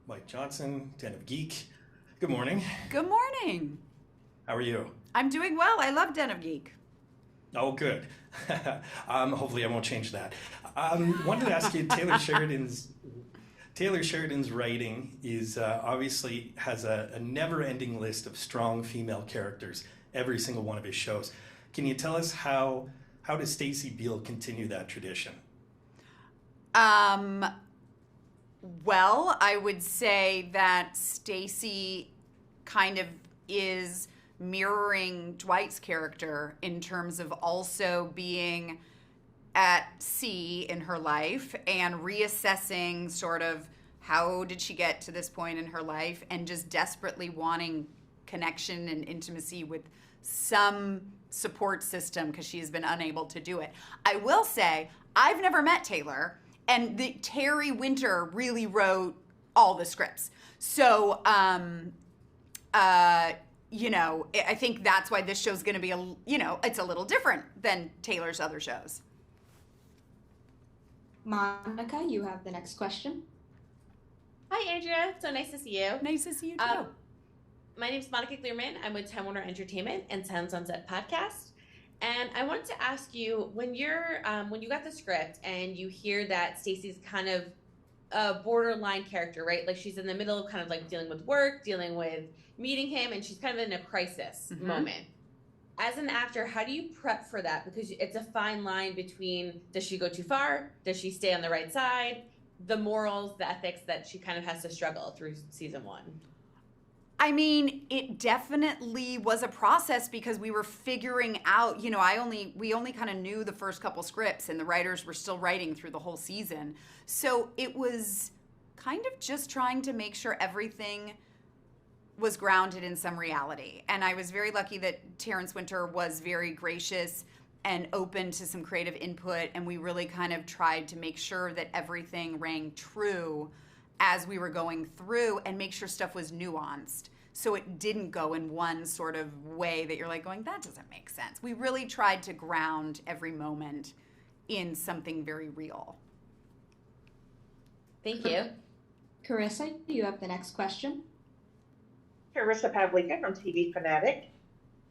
Mike Johnson, Den of Geek. Good morning. Good morning. How are you? I'm doing well. I love Den of Geek. Oh, good. Hopefully I won't change that. Wanted to ask you, Taylor Sheridan's writing is obviously has a never-ending list of strong female characters, every single one of his shows. Can you tell us how does Stacey Beale continue that tradition? Well, I would say that Stacey kind of is mirroring Dwight's character in terms of also being at sea in her life and reassessing sort of how did she get to this point in her life and just desperately wanting connection and intimacy with some support system because she has been unable to do it. I will say, I've never met Taylor, and Terry Winter really wrote all the scripts. So, I think that's why this show's going to be, it's a little different than Taylor's other shows. Monica, you have the next question. Hi, Andrea. So nice to see you. Nice to see you, too. My name is Monica Clearman. I'm with Time Warner Entertainment and Sounds on Set podcast. And I wanted to ask you, when you got the script and you hear that Stacey's kind of a borderline character, right? Like she's in the middle of kind of like dealing with work, dealing with meeting him, and she's kind of in a crisis moment. As an actor, how do you prep for that? Because it's a fine line between, does she go too far? Does she stay on the right side? The morals, the ethics that she kind of has to struggle through season one. I mean, it definitely was a process because we were figuring out, we only kind of knew the first couple scripts and the writers were still writing through the whole season. So it was kind of just trying to make sure everything was grounded in some reality. And I was very lucky that Terrence Winter was very gracious and open to some creative input. And we really kind of tried to make sure that everything rang true as we were going through and make sure stuff was nuanced. So it didn't go in one sort of way that you're like going, that doesn't make sense. We really tried to ground every moment in something very real. Thank you. Carissa, you have the next question. Carissa Pavlika from TV Fanatic.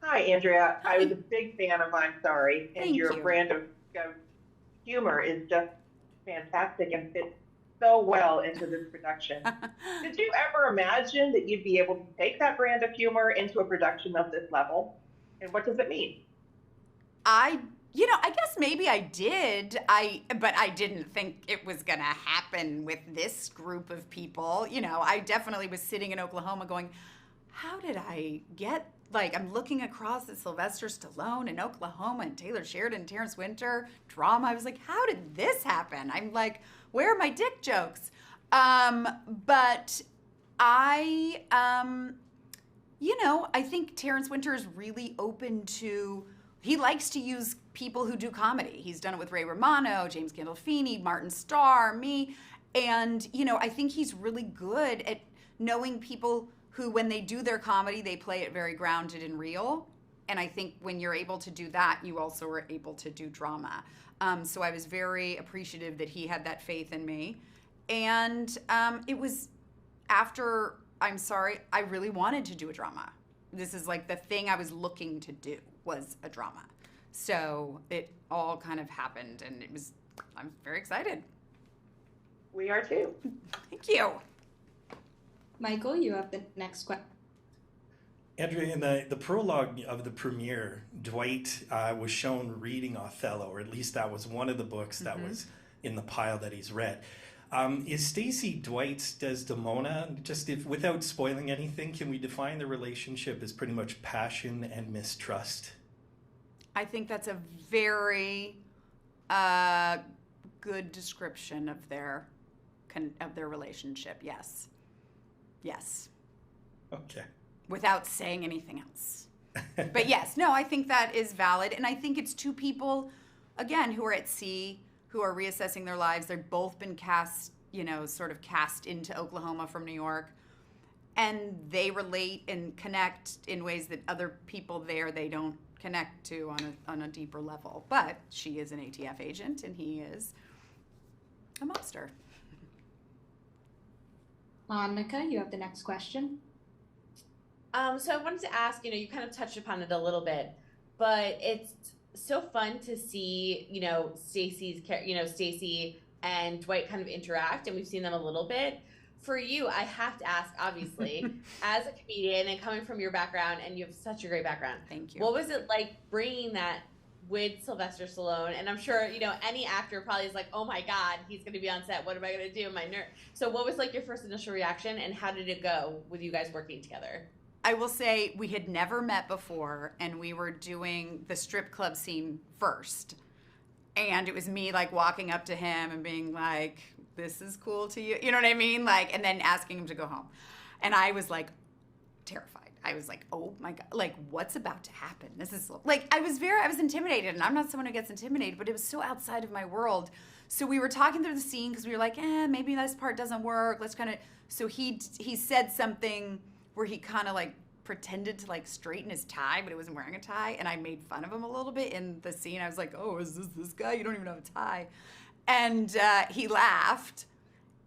Hi, Andrea. Hi. I was a big fan of I'm Sorry, and Thank your you. brand of humor is just fantastic and fits so well into this production. Did you ever imagine that you'd be able to take that brand of humor into a production of this level? And what does it mean? I guess maybe I did. But I didn't think it was going to happen with this group of people. I definitely was sitting in Oklahoma going, how did I get, I'm looking across at Sylvester Stallone in Oklahoma and Taylor Sheridan, Terrence Winter, drama. I was like, how did this happen? I'm like, where are my dick jokes? But I think Terrence Winter is really open to, he likes to use people who do comedy. He's done it with Ray Romano, James Gandolfini, Martin Starr, me. And, I think he's really good at knowing people who, when they do their comedy, they play it very grounded and real. And I think when you're able to do that, you also are able to do drama. So I was very appreciative that he had that faith in me. And it was after I'm Sorry, I really wanted to do a drama. This is like the thing I was looking to do was a drama. So it all kind of happened, and I'm very excited. We are too. Thank you. Michael, you have the next question. Andrea, in the prologue of the premiere, Dwight was shown reading Othello, or at least that was one of the books that was in the pile that he's read. Is Stacey Dwight's Desdemona? Without spoiling anything, can we define the relationship as pretty much passion and mistrust? I think that's a very good description of their relationship. Yes. Okay. Without saying anything else. But yes, no, I think that is valid. And I think it's two people, again, who are at sea, who are reassessing their lives. They've both been cast into Oklahoma from New York. And they relate and connect in ways that other people there, they don't connect to on a deeper level. But she is an ATF agent and he is a mobster. Monica, you have the next question. So I wanted to ask, you kind of touched upon it a little bit, but it's so fun to see, Stacy and Dwight kind of interact, and we've seen them a little bit. For you, I have to ask, obviously, as a comedian and coming from your background, and you have such a great background. Thank you. What was it like bringing that with Sylvester Stallone? And I'm sure, any actor probably is like, oh my God, he's going to be on set. What am I going to do? My nerve. So what was like your first initial reaction, and how did it go with you guys working together? I will say we had never met before, and we were doing the strip club scene first. And it was me like walking up to him and being like, this is cool to you. You know what I mean? Like, and then asking him to go home. And I was like terrified. I was like, oh my God, like what's about to happen? This is like, I was intimidated, and I'm not someone who gets intimidated, but it was so outside of my world. So we were talking through the scene because we were like, maybe this part doesn't work. Let's kind of, so he said something where he kind of like pretended to like straighten his tie, but he wasn't wearing a tie. And I made fun of him a little bit in the scene. I was like, oh, is this guy? You don't even have a tie. And he laughed.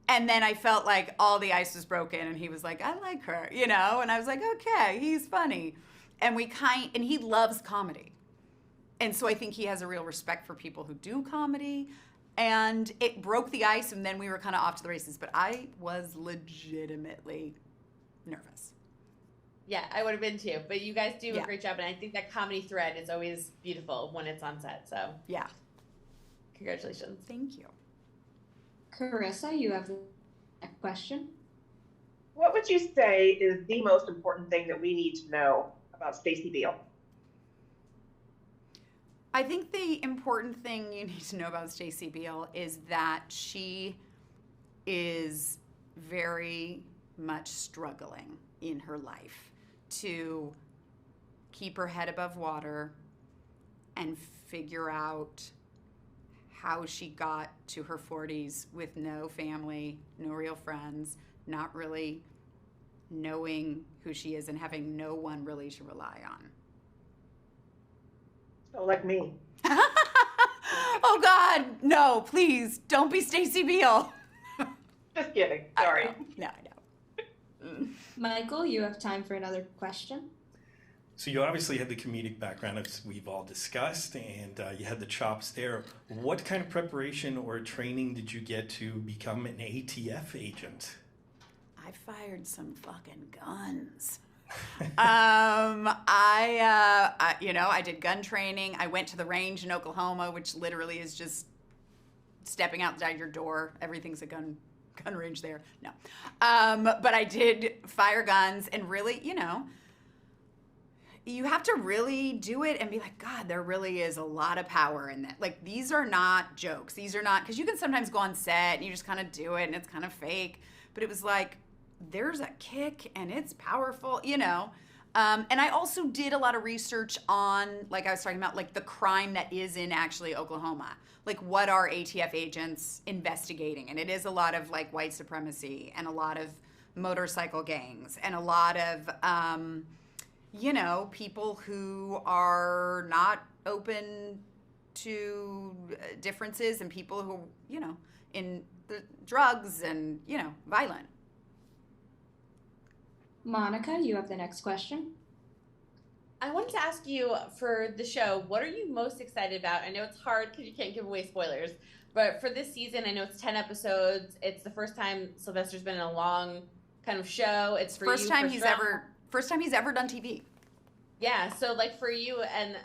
And then I felt like all the ice was broken, and he was like, I like her, And I was like, okay, he's funny. And and he loves comedy. And so I think he has a real respect for people who do comedy. And it broke the ice, and then we were kind of off to the races. But I was legitimately nervous. Yeah, I would have been too. But you guys do a Yeah. great job, and I think that comedy thread is always beautiful when it's on set. So Yeah. congratulations. Thank you. Carissa, you have the next question. What would you say is the most important thing that we need to know about Stacey Beal? I think the important thing you need to know about Stacey Beal is that she is very much struggling in her life to keep her head above water and figure out how she got to her 40s with no family, no real friends, not really knowing who she is, and having no one really to rely on. So like me. Oh God, no, please, don't be Stacey Beal. Just kidding. Sorry. No, I know. Michael, you have time for another question. So you obviously had the comedic background, as we've all discussed, and you had the chops there. What kind of preparation or training did you get to become an ATF agent? I fired some fucking guns. I did gun training. I went to the range in Oklahoma, which literally is just stepping outside your door. Everything's a gun range there. No. But I did fire guns, and really, you have to really do it and be like, God, there really is a lot of power in that. Like, these are not jokes. These are not, because you can sometimes go on set and you just kind of do it and it's kind of fake. But it was like, there's a kick and it's powerful, And I also did a lot of research on, like I was talking about, like the crime that is in actually Oklahoma. Like, what are ATF agents investigating? And it is a lot of like white supremacy and a lot of motorcycle gangs and a lot of, people who are not open to differences, and people who, in the drugs and, violent. Monica, you have the next question. I wanted to ask you, for the show, what are you most excited about? I know it's hard because you can't give away spoilers, but for this season, I know it's 10 episodes. It's the first time Sylvester's been in a long kind of show. It's for First you, time for he's drama. ever done TV. Yeah, so like for you, and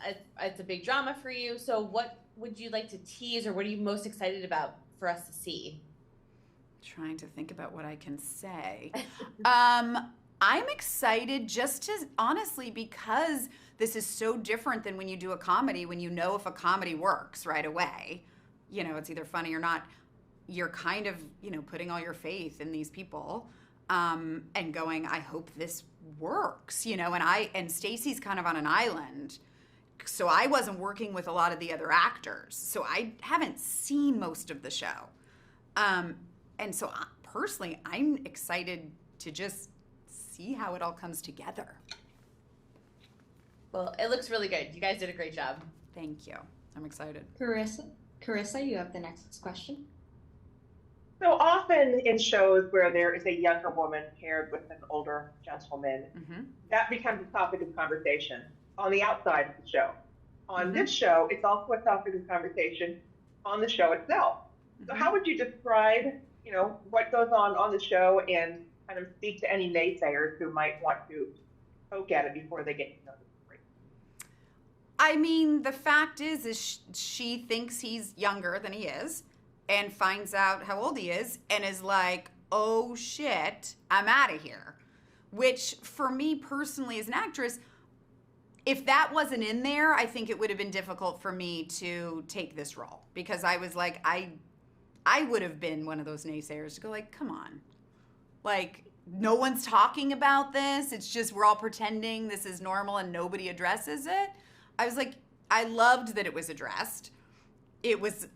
it's a big drama for you. So what would you like to tease, or what are you most excited about for us to see? Trying to think about what I can say. I'm excited just to, honestly, because this is so different than when you do a comedy, when you know if a comedy works right away. It's either funny or not. You're kind of, putting all your faith in these people, and going, I hope this works, and Stacey's kind of on an island. So I wasn't working with a lot of the other actors. So I haven't seen most of the show. And so personally, I'm excited to just see how it all comes together. Well, it looks really good. You guys did a great job. Thank you. I'm excited. Carissa, you have the next question. So often in shows where there is a younger woman paired with an older gentleman, Mm-hmm. that becomes a topic of conversation on the outside of the show. On Mm-hmm. this show, it's also a topic of conversation on the show itself. So Mm-hmm. how would you describe, what goes on the show and kind of speak to any naysayers who might want to poke at it before they get to know the story? I mean, the fact is she thinks he's younger than he is and finds out how old he is and is like, oh shit, I'm out of here. Which, for me personally as an actress, if that wasn't in there, I think it would have been difficult for me to take this role, because I was like, I would have been one of those naysayers to go like, come on. Like, no one's talking about this. It's just we're all pretending this is normal and nobody addresses it. I was like, I loved that it was addressed. It was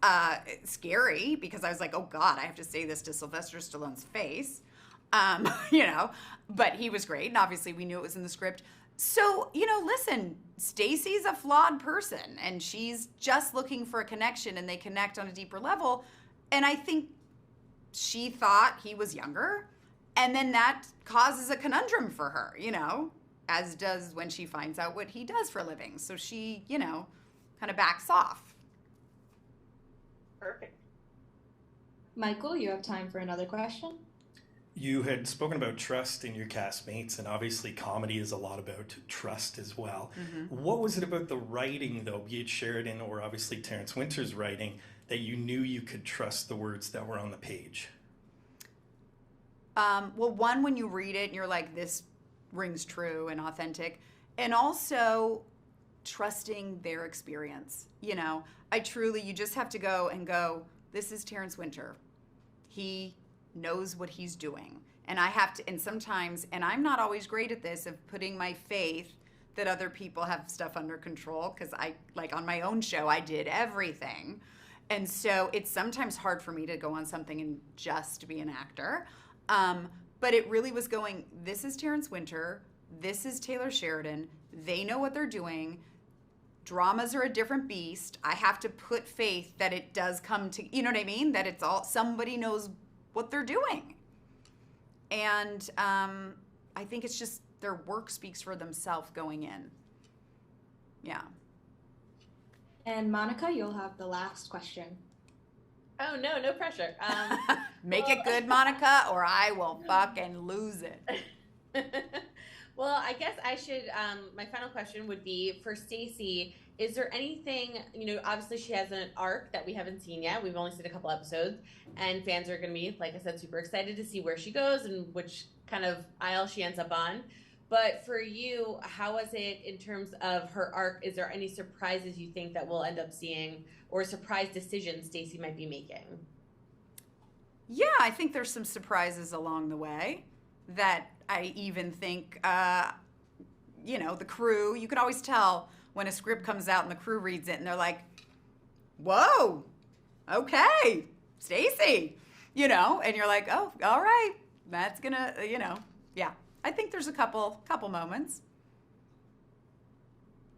scary because I was like, oh God, I have to say this to Sylvester Stallone's face. But he was great. And obviously we knew it was in the script. So, listen, Stacy's a flawed person and she's just looking for a connection, and they connect on a deeper level. And I think she thought he was younger, and then that causes a conundrum for her, as does when she finds out what he does for a living. So she, kind of backs off. Perfect. Michael, you have time for another question? You had spoken about trust in your castmates, and obviously comedy is a lot about trust as well. Mm-hmm. What was it about the writing, though, be it Sheridan or obviously Terrence Winter's writing, that you knew you could trust the words that were on the page? Well, one, when you read it and you're like, this rings true and authentic, and also trusting their experience. You just have to go, this is Terrence Winter. He knows what he's doing. And I have to, and sometimes, and I'm not always great at this, of putting my faith that other people have stuff under control, because on my own show, I did everything. And so it's sometimes hard for me to go on something and just be an actor. But it really was going, this is Terrence Winter, this is Taylor Sheridan, they know what they're doing. Dramas are a different beast. I have to put faith that it does come to, you know what I mean? That it's all, somebody knows what they're doing. And I think it's just their work speaks for themselves going in. Yeah. And Monica, you'll have the last question. Oh, no pressure. Make it good, Monica, or I will fucking lose it. Well, I guess I should, my final question would be for Stacey, is there anything, obviously she has an arc that we haven't seen yet. We've only seen a couple episodes, and fans are going to be, like I said, super excited to see where she goes and which kind of aisle she ends up on. But for you, how was it in terms of her arc? Is there any surprises you think that we'll end up seeing, or surprise decisions Stacey might be making? Yeah, I think there's some surprises along the way that I even think, the crew, you can always tell when a script comes out and the crew reads it and they're like, whoa, okay, Stacey, and you're like, oh, all right, that's gonna, yeah. I think there's a couple moments.